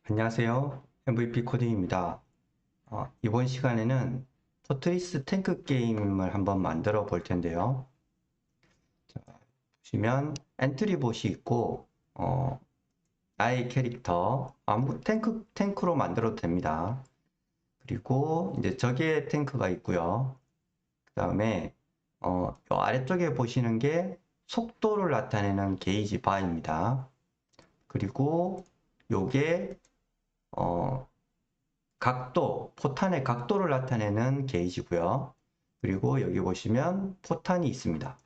안녕하세요. MVP 코딩입니다. 이번 시간에는 포트리스 탱크 게임을 한번 만들어 볼 텐데요. 자, 보시면 엔트리봇이 있고, 나의 캐릭터, 아무 탱크로 만들어도 됩니다. 그리고 이제 적의 탱크가 있고요. 그 다음에, 요 아래쪽에 보시는 게 속도를 나타내는 게이지 바입니다. 그리고 요게, 어, 포탄의 각도를 나타내는 게이지고요. 그리고 여기 보시면 포탄이 있습니다.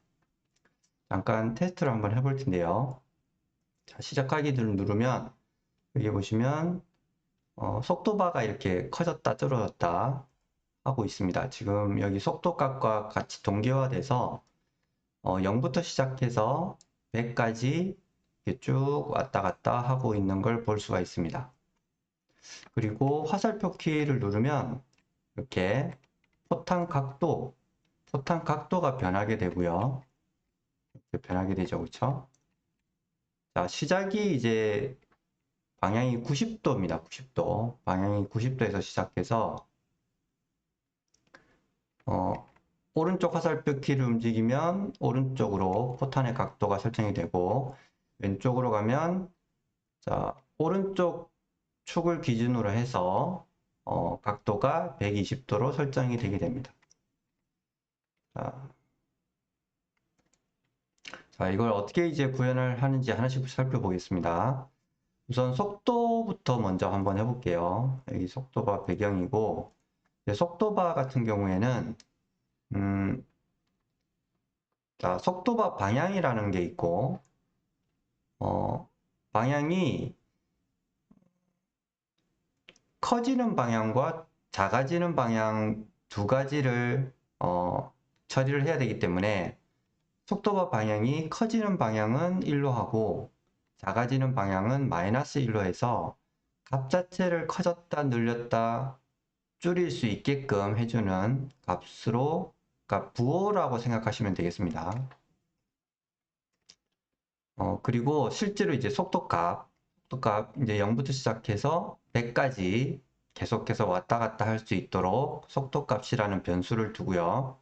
잠깐 테스트를 한번 해볼 텐데요. 자, 시작하기를 누르면 여기 보시면 속도바가 이렇게 커졌다 줄어졌다 하고 있습니다. 지금 여기 속도값과 같이 동기화돼서 0부터 시작해서 100까지 쭉 왔다 갔다 하고 있는 걸 볼 수가 있습니다. 그리고 화살표 키를 누르면 이렇게 포탄 각도가 변하게 되고요. 이렇게 변하게 되죠. 그렇죠? 자, 시작이 이제 방향이 90도입니다. 90도. 방향이 90도에서 시작해서 어, 오른쪽 화살표 키를 움직이면 오른쪽으로 포탄의 각도가 설정이 되고 왼쪽으로 가면 자, 오른쪽 축을 기준으로 해서 각도가 120도로 설정이 되게 됩니다. 자, 자, 이걸 어떻게 이제 구현을 하는지 하나씩 살펴보겠습니다. 우선 속도부터 먼저 한번 해볼게요. 여기 속도바 배경이고, 속도바 같은 경우에는, 음, 자, 속도바 방향이라는 게 있고, 어, 방향이 커지는 방향과 작아지는 방향 두 가지를, 처리를 해야 되기 때문에, 속도바 방향이 커지는 방향은 1로 하고, 작아지는 방향은 마이너스 1로 해서, 값 자체를 커졌다, 늘렸다, 줄일 수 있게끔 해주는 값으로, 그러니까 부호라고 생각하시면 되겠습니다. 그리고 실제로 이제 속도값 이제 0부터 시작해서 100까지 계속해서 왔다 갔다 할 수 있도록 속도값이라는 변수를 두고요.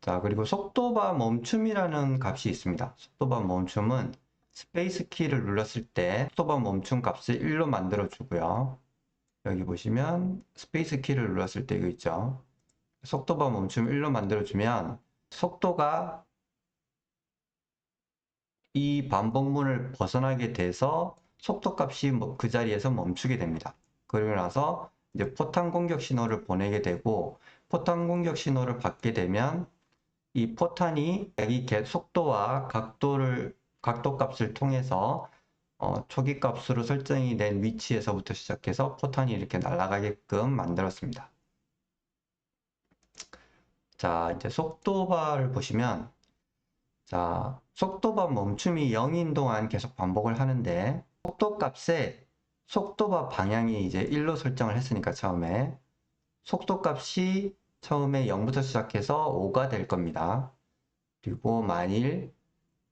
자, 그리고 속도바 멈춤이라는 값이 있습니다. 속도바 멈춤은 스페이스 키를 눌렀을 때 속도바 멈춤 값을 1로 만들어 주고요. 여기 보시면 스페이스 키를 눌렀을 때 이거 있죠. 속도바 멈춤 1로 만들어주면 속도가 이 반복문을 벗어나게 돼서 속도값이 그 자리에서 멈추게 됩니다. 그러고 나서 이제 포탄 공격 신호를 보내게 되고 포탄 공격 신호를 받게 되면 이 포탄이 자기 속도와 각도값을 통해서 초기 값으로 설정이 된 위치에서부터 시작해서 포탄이 이렇게 날아가게끔 만들었습니다. 자, 이제 속도바를 보시면 자, 속도바 멈춤이 0인 동안 계속 반복을 하는데 속도값에 속도바 방향이 이제 1로 설정을 했으니까 처음에 속도값이 처음에 0부터 시작해서 5가 될 겁니다. 그리고 만일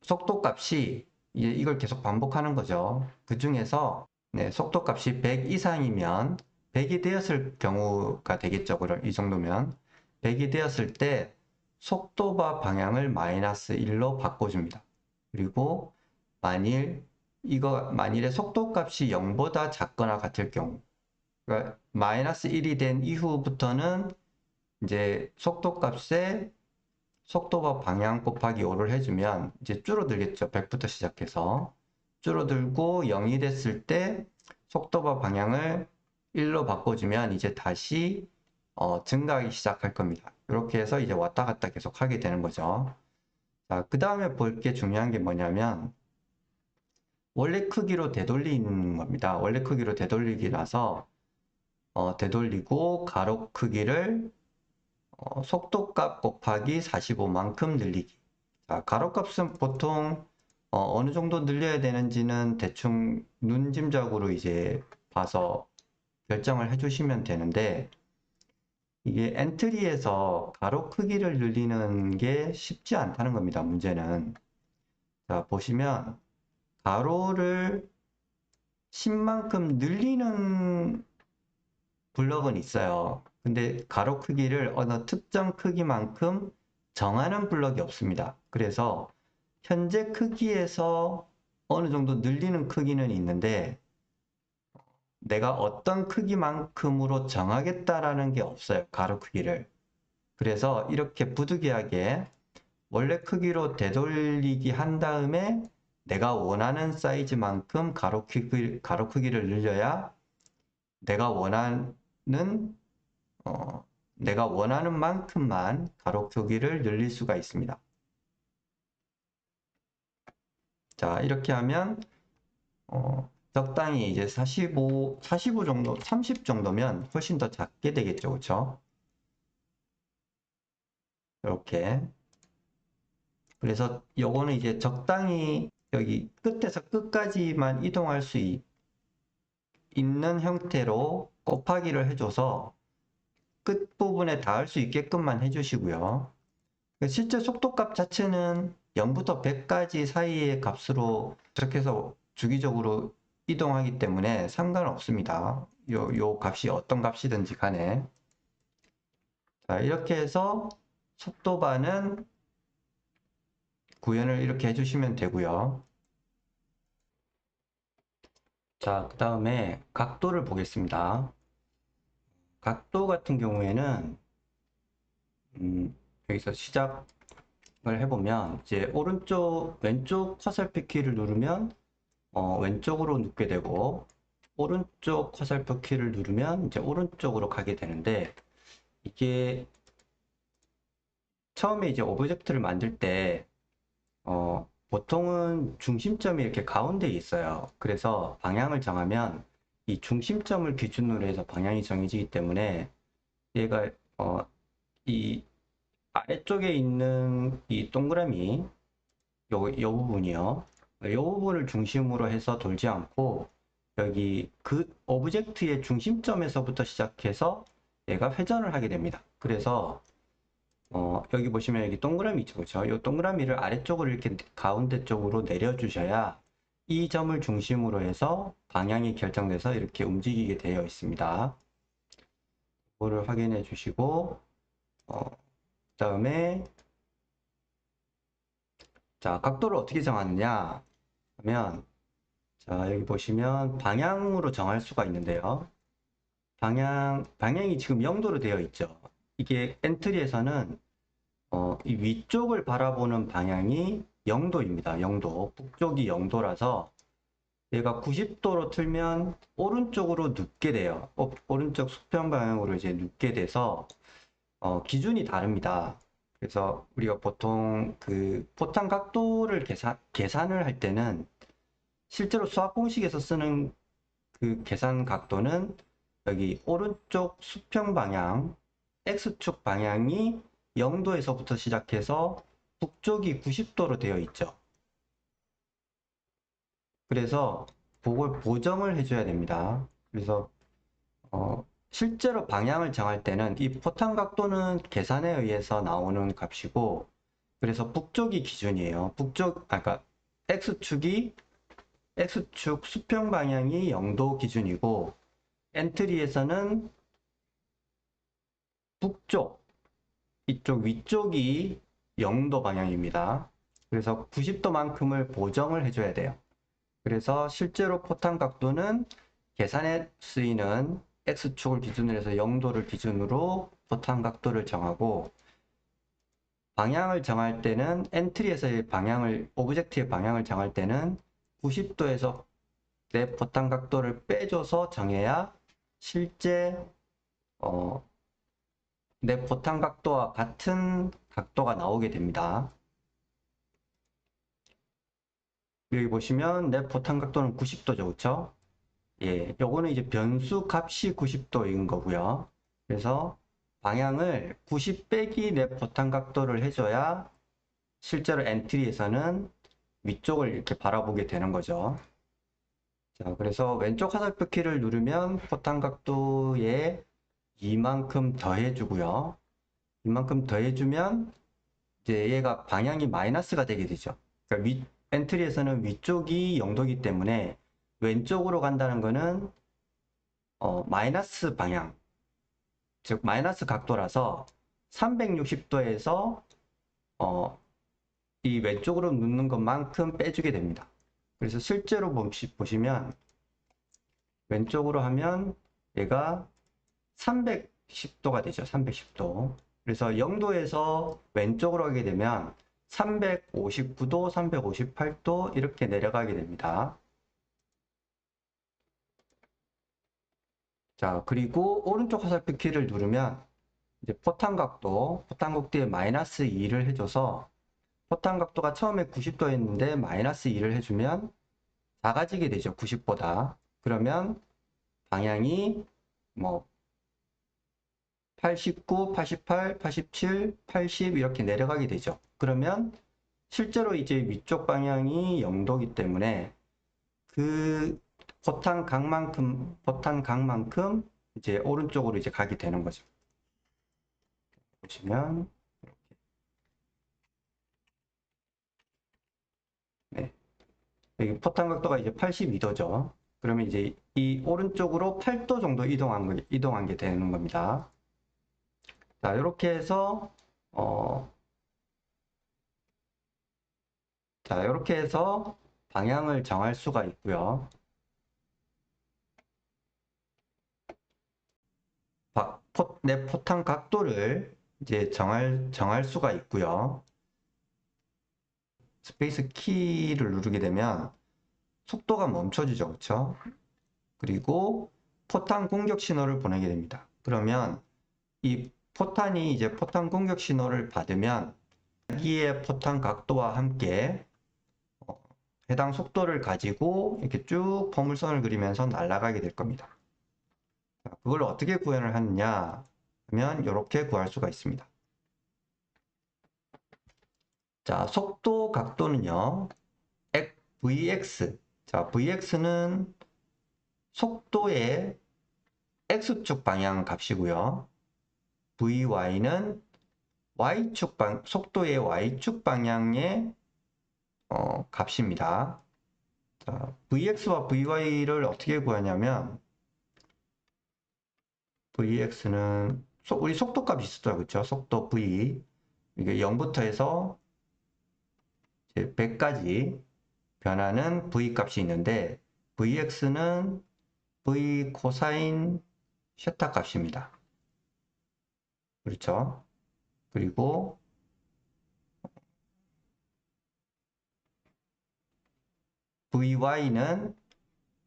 속도값이 이걸 계속 반복하는 거죠. 그 중에서 네, 속도값이 100 이상이면 100이 되었을 경우가 되겠죠. 이 정도면 100이 되었을 때 속도바 방향을 마이너스 1로 바꿔줍니다. 그리고 만일에 속도값이 0보다 작거나 같을 경우 그러니까 마이너스 1이 된 이후부터는 이제 속도값에 속도와 방향 곱하기 5를 해주면 이제 줄어들겠죠. 100부터 시작해서. 줄어들고 0이 됐을 때 속도와 방향을 1로 바꿔주면 이제 다시 증가하기 시작할 겁니다. 이렇게 해서 이제 왔다 갔다 계속 하게 되는 거죠. 자, 그 다음에 볼 게 중요한 게 뭐냐면 원래 크기로 되돌리는 겁니다. 원래 크기로 되돌리기라서 되돌리고 가로 크기를 속도값 곱하기 45만큼 늘리기. 자, 가로값은 보통 느 정도 늘려야 되는지는 대충 눈짐작으로 이제 봐서 결정을 해주시면 되는데 이게 엔트리에서 가로 크기를 늘리는 게 쉽지 않다는 겁니다. 문제는. 자, 보시면 가로를 10만큼 늘리는 블럭은 있어요. 근데 가로 크기를 어느 특정 크기만큼 정하는 블럭이 없습니다. 그래서 현재 크기에서 어느 정도 늘리는 크기는 있는데 내가 어떤 크기만큼으로 정하겠다라는 게 없어요. 가로 크기를. 그래서 이렇게 부득이하게 원래 크기로 되돌리기 한 다음에 내가 원하는 사이즈만큼 가로 크기를 늘려야 내가 원하는 내가 원하는 만큼만 가로 크기를 늘릴 수가 있습니다. 자, 이렇게 하면 적당히 이제 45 정도, 30 정도면 훨씬 더 작게 되겠죠. 그렇죠? 이렇게. 그래서 요거는 이제 적당히 여기 끝에서 끝까지만 이동할 수 있는 형태로 곱하기를 해줘서 끝부분에 닿을 수 있게끔만 해주시고요. 실제 속도값 자체는 0부터 100까지 사이의 값으로 계속해서 주기적으로 이동하기 때문에 상관없습니다. 요 값이 어떤 값이든지 간에. 자, 이렇게 해서 속도반은 구현을 이렇게 해주시면 되고요. 자, 그 다음에 각도를 보겠습니다. 각도 같은 경우에는 여기서 시작을 해보면 이제 왼쪽 화살표 키를 누르면 왼쪽으로 눕게 되고 오른쪽 화살표 키를 누르면 이제 오른쪽으로 가게 되는데 이게 처음에 이제 오브젝트를 만들 때 보통은 중심점이 이렇게 가운데에 있어요. 그래서 방향을 정하면 이 중심점을 기준으로 해서 방향이 정해지기 때문에 얘가 이 아래쪽에 있는 이 동그라미 요 부분이요. 요 부분을 중심으로 해서 돌지 않고 여기 그 오브젝트의 중심점에서부터 시작해서 얘가 회전을 하게 됩니다. 그래서 여기 보시면 여기 동그라미 있죠, 그렇죠? 이 동그라미를 아래쪽으로 이렇게 가운데 쪽으로 내려주셔야 이 점을 중심으로 해서 방향이 결정돼서 이렇게 움직이게 되어 있습니다. 그거를 확인해 주시고 그다음에 자, 각도를 어떻게 정하느냐 하면 자, 여기 보시면 방향으로 정할 수가 있는데요. 방향이 지금 0도로 되어 있죠. 이게 엔트리에서는 이 위쪽을 바라보는 방향이 0도입니다. 0도. 북쪽이 0도라서 얘가 90도로 틀면 오른쪽으로 눕게 돼요. 오른쪽 수평 방향으로 이제 눕게 돼서 기준이 다릅니다. 그래서 우리가 보통 그 포탄 각도를 계산을 할 때는 실제로 수학 공식에서 쓰는 그 계산 각도는 여기 오른쪽 수평 방향, X축 방향이 0도에서부터 시작해서 북쪽이 90도로 되어 있죠. 그래서 그걸 보정을 해줘야 됩니다. 그래서 실제로 방향을 정할 때는 이 포탄 각도는 계산에 의해서 나오는 값이고 그래서 북쪽이 기준이에요. 그러니까 X축 수평 방향이 0도 기준이고 엔트리에서는 북쪽 이쪽 위쪽이 0도 방향입니다. 그래서 90도만큼을 보정을 해줘야 돼요. 그래서 실제로 포탄 각도는 계산에 쓰이는 X축을 기준으로 해서 0도를 기준으로 포탄 각도를 정하고 방향을 정할 때는 엔트리에서의 오브젝트의 방향을 정할 때는 90도에서 내 포탄 각도를 빼줘서 정해야 실제 내 포탄 각도와 같은 각도가 나오게 됩니다. 여기 보시면 내 포탄 각도는 90도죠, 그렇죠? 예, 요거는 이제 변수 값이 90도인 거고요. 그래서 방향을 90 빼기 내 포탄 각도를 해줘야 실제로 엔트리에서는 위쪽을 이렇게 바라보게 되는 거죠. 자, 그래서 왼쪽 화살표 키를 누르면 포탄 각도에 이만큼 더해주고요. 이만큼 더해주면 이제 얘가 방향이 마이너스가 되게 되죠. 그러니까 엔트리에서는 위쪽이 0도이기 때문에 왼쪽으로 간다는 거는 마이너스 방향, 즉 마이너스 각도라서 360도에서 이 왼쪽으로 눕는 것만큼 빼주게 됩니다. 그래서 실제로 보시면 왼쪽으로 하면 얘가 310도가 되죠. 310도. 그래서 0도에서 왼쪽으로 하게 되면 359도, 358도 이렇게 내려가게 됩니다. 자, 그리고 오른쪽 화살표 키를 누르면 이제 포탄각도에 마이너스 2를 해줘서 포탄각도가 처음에 90도였는데 마이너스 2를 해주면 작아지게 되죠. 90보다. 그러면 방향이 뭐 89, 88, 87, 80 이렇게 내려가게 되죠. 그러면 실제로 이제 위쪽 방향이 0도이기 때문에 그 포탄각만큼 이제 오른쪽으로 이제 가게 되는 거죠. 보시면 네. 여기 포탄 각도가 이제 82도죠. 그러면 이제 이 오른쪽으로 8도 정도 이동한 게 되는 겁니다. 자, 이렇게 해서 이렇게 해서 방향을 정할 수가 있고요. 내 포탄 각도를 이제 정할 수가 있고요. 스페이스 키를 누르게 되면 속도가 멈춰지죠. 그렇죠? 그리고 포탄 공격 신호를 보내게 됩니다. 그러면 이 포탄이 이제 포탄 공격 신호를 받으면 자기의 포탄 각도와 함께 해당 속도를 가지고 이렇게 쭉 포물선을 그리면서 날아가게 될 겁니다. 그걸 어떻게 구현을 하느냐 하면 이렇게 구할 수가 있습니다. 자, 속도 각도는요. Vx. 자, Vx는 속도의 X축 방향 값이고요. Vy는 속도의 Y축 방향의 값입니다. 자, Vx와 Vy를 어떻게 구하냐면 Vx는 우리 속도값이 있었죠. 그렇죠? 속도 V 이게 0부터 해서 100까지 변하는 V 값이 있는데 Vx는 V 코사인 쉐타 값입니다. 그렇죠? 그리고 Vy는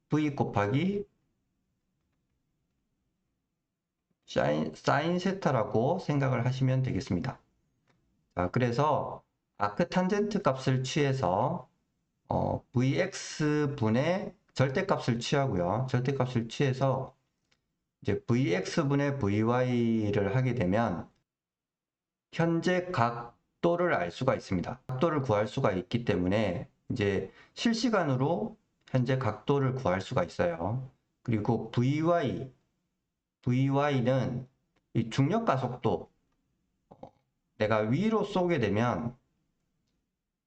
V 곱하기 사인 세타라고 생각을 하시면 되겠습니다. 자, 그래서 아크 탄젠트 값을 취해서 Vx분의 절대값을 취하고요. 절대값을 취해서 이제 Vx분의 Vy를 하게 되면 현재 각도를 알 수가 있습니다. 각도를 구할 수가 있기 때문에 이제 실시간으로 현재 각도를 구할 수가 있어요. 그리고 Vy는 이 중력 가속도 내가 위로 쏘게 되면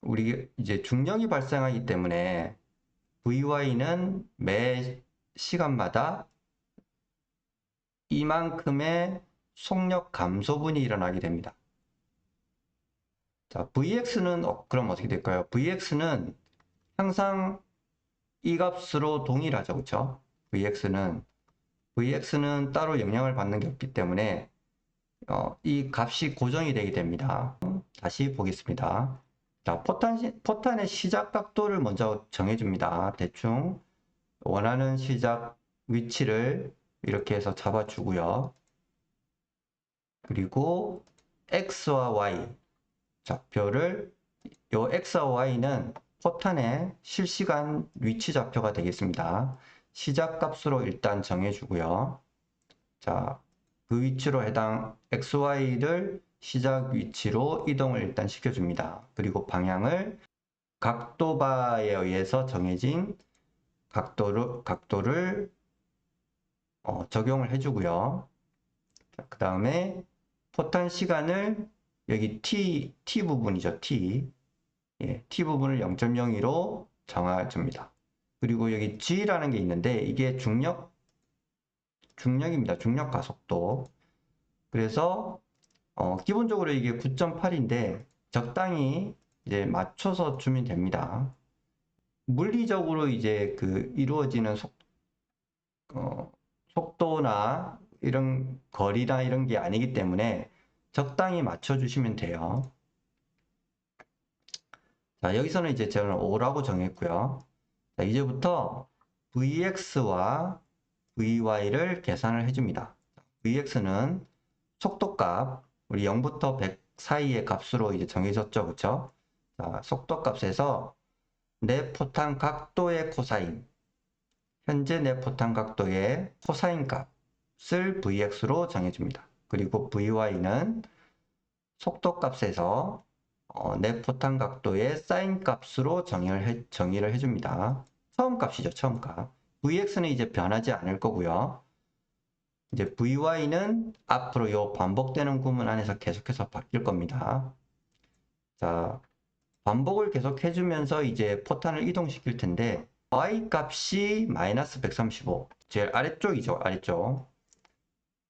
우리 이제 중력이 발생하기 때문에 Vy는 매 시간마다 이만큼의 속력 감소분이 일어나게 됩니다. 자, Vx는 그럼 어떻게 될까요? Vx는 항상 이 값으로 동일하죠. 그렇죠? Vx는 따로 영향을 받는 게 없기 때문에 이 값이 고정이 되게 됩니다. 다시 보겠습니다. 자, 포탄의 시작 각도를 먼저 정해줍니다. 대충 원하는 시작 위치를 이렇게 해서 잡아주고요. 그리고 X와 Y 좌표를 요 X와 Y는 포탄의 실시간 위치 좌표가 되겠습니다. 시작 값으로 일단 정해주고요. 자, 그 위치로 해당 XY를 시작 위치로 이동을 일단 시켜줍니다. 그리고 방향을 각도바에 의해서 정해진 각도를 적용을 해주고요. 그 다음에 포탄 시간을 여기 T 부분이죠. T 부분을 0.02로 정해줍니다. 그리고 여기 G라는 게 있는데 이게 중력입니다. 중력 가속도. 그래서 기본적으로 이게 9.8인데 적당히 이제 맞춰서 주면 됩니다. 물리적으로 이제 그 이루어지는 속도나 이런 거리나 이런 게 아니기 때문에 적당히 맞춰주시면 돼요. 자, 여기서는 이제 저는 5라고 정했고요. 자, 이제부터 Vx와 Vy를 계산을 해줍니다. Vx는 속도값, 우리 0부터 100 사이의 값으로 이제 정해졌죠, 그쵸? 자, 속도값에서 내포탄 각도의 코사인, 현재 내포탄 각도의 코사인 값을 Vx로 정해줍니다. 그리고 Vy는 속도값에서 내포탄 각도의 사인 값으로 정의를 해줍니다. 처음 값이죠, 처음 값. Vx는 이제 변하지 않을 거고요. 이제 Vy는 앞으로 요 반복되는 구문 안에서 계속해서 바뀔 겁니다. 자, 반복을 계속 해주면서 이제 포탄을 이동시킬 텐데 Y 값이 마이너스 135, 제일 아래쪽이죠, 아래쪽.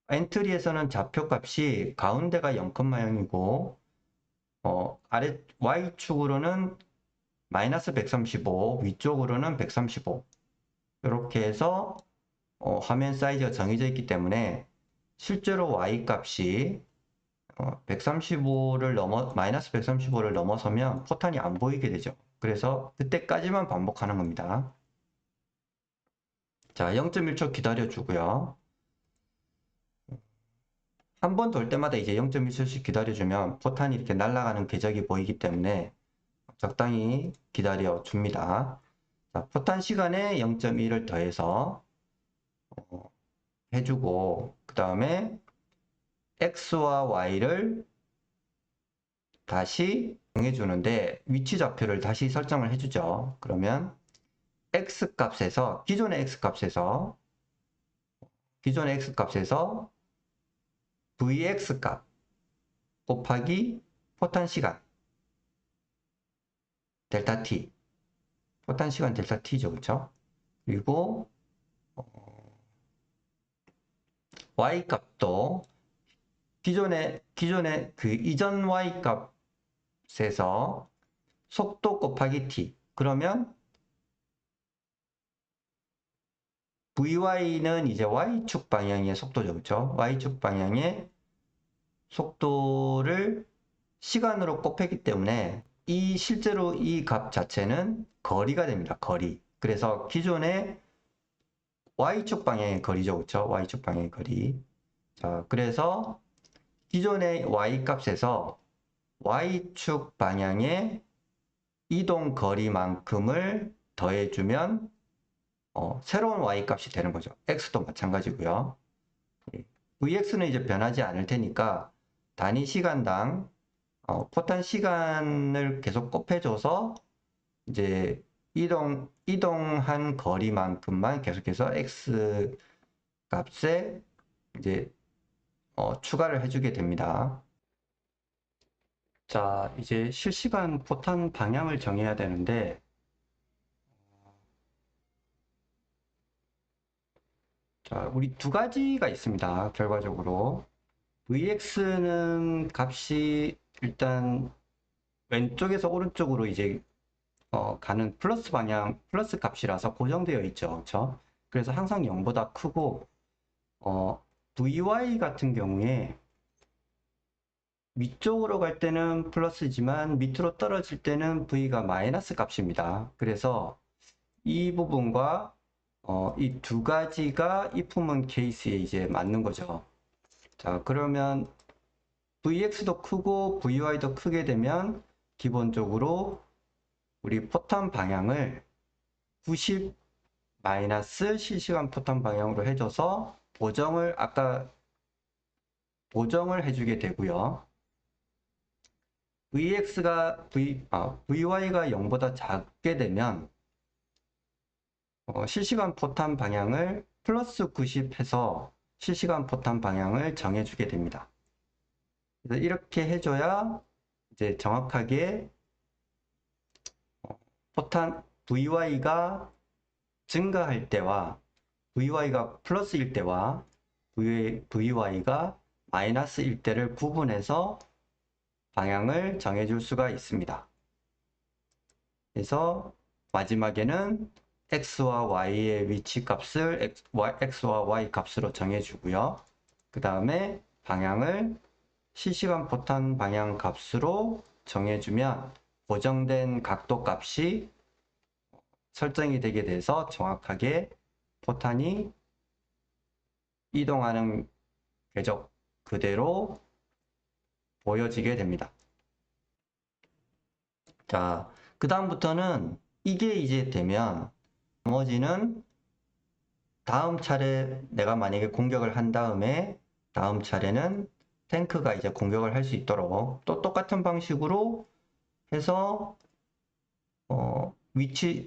엔트리에서는 좌표 값이 가운데가 0,0이고 아래 Y축으로는 마이너스 135, 위쪽으로는 135. 이렇게 해서 화면 사이즈가 정해져 있기 때문에 실제로 Y 값이 135를 마이너스 135를 넘어서면 포탄이 안 보이게 되죠. 그래서 그때까지만 반복하는 겁니다. 자, 0.1초 기다려주고요. 한 번 돌 때마다 이제 0.1초씩 기다려주면 포탄이 이렇게 날아가는 궤적이 보이기 때문에 적당히 기다려줍니다. 자, 포탄 시간에 0.1을 더해서 해주고 그 다음에 X와 Y를 다시 정해주는데 위치 좌표를 다시 설정을 해주죠. 그러면 X값에서 기존의 X값에서 Vx값 곱하기 포탄 시간 델타 T, 포탄 시간 델타 T죠, 그렇죠? 그리고 Y 값도 기존의 그 이전 Y 값에서 속도 곱하기 T. 그러면 Vy는 이제 Y축 방향의 속도죠, 그렇죠? Y축 방향의 속도를 시간으로 곱했기 때문에 실제로 이 값 자체는 거리가 됩니다. 거리. 그래서 기존의 Y축 방향의 거리죠, 그렇죠? Y축 방향의 거리. 자, 그래서 기존의 Y 값에서 Y축 방향의 이동 거리만큼을 더해주면 새로운 Y 값이 되는 거죠. X도 마찬가지고요. Vx는 이제 변하지 않을 테니까 단위 시간당 포탄 시간을 계속 곱해줘서 이제 이동한 거리만큼만 계속해서 X 값에 이제 추가를 해주게 됩니다. 자, 이제 실시간 포탄 방향을 정해야 되는데 자, 우리 두 가지가 있습니다. 결과적으로 Vx는 값이 일단 왼쪽에서 오른쪽으로 이제 가는 플러스 방향, 플러스 값이라서 고정되어 있죠. 그렇죠? 그래서 항상 0보다 크고 Vy 같은 경우에 위쪽으로 갈 때는 플러스지만 밑으로 떨어질 때는 V가 마이너스 값입니다. 그래서 이 부분과 이 두 가지가 이품은 케이스에 이제 맞는 거죠. 자, 그러면 Vx도 크고 Vy도 크게 되면 기본적으로 우리 포탄 방향을 90 마이너스 실시간 포탄 방향으로 해줘서 아까 보정을 해주게 되고요. Vy가 0보다 작게 되면 실시간 포탄 방향을 플러스 90 해서 실시간 포탄 방향을 정해주게 됩니다. 그래서 이렇게 해줘야 이제 정확하게 포탄 Vy가 증가할 때와 vy가 플러스일 때와 vy가 마이너스일 때를 구분해서 방향을 정해줄 수가 있습니다. 그래서 마지막에는 x와 y의 위치 값을 x와 y 값으로 정해주고요. 그 다음에 방향을 실시간 포탄 방향 값으로 정해주면 고정된 각도 값이 설정이 되게 돼서 정확하게 포탄이 이동하는 궤적 그대로 보여지게 됩니다. 자, 그 다음부터는 이게 이제 되면 나머지는 다음 차례 내가 만약에 공격을 한 다음에 다음 차례는 탱크가 이제 공격을 할 수 있도록 또 똑같은 방식으로 해서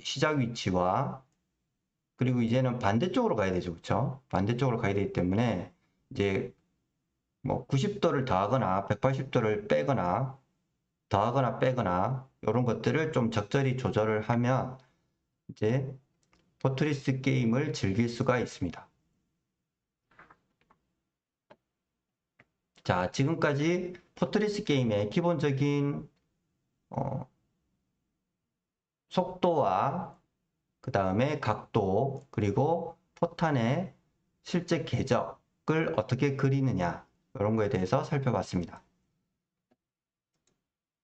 시작 위치와 그리고 이제는 반대쪽으로 가야 되죠. 그렇죠? 반대쪽으로 가야 되기 때문에 이제 뭐 90도를 더하거나 180도를 빼거나 더하거나 빼거나 이런 것들을 좀 적절히 조절을 하면 이제 포트리스 게임을 즐길 수가 있습니다. 자, 지금까지 포트리스 게임의 기본적인 속도와 그 다음에 각도 그리고 포탄의 실제 궤적을 어떻게 그리느냐 이런 거에 대해서 살펴봤습니다.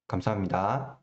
감사합니다.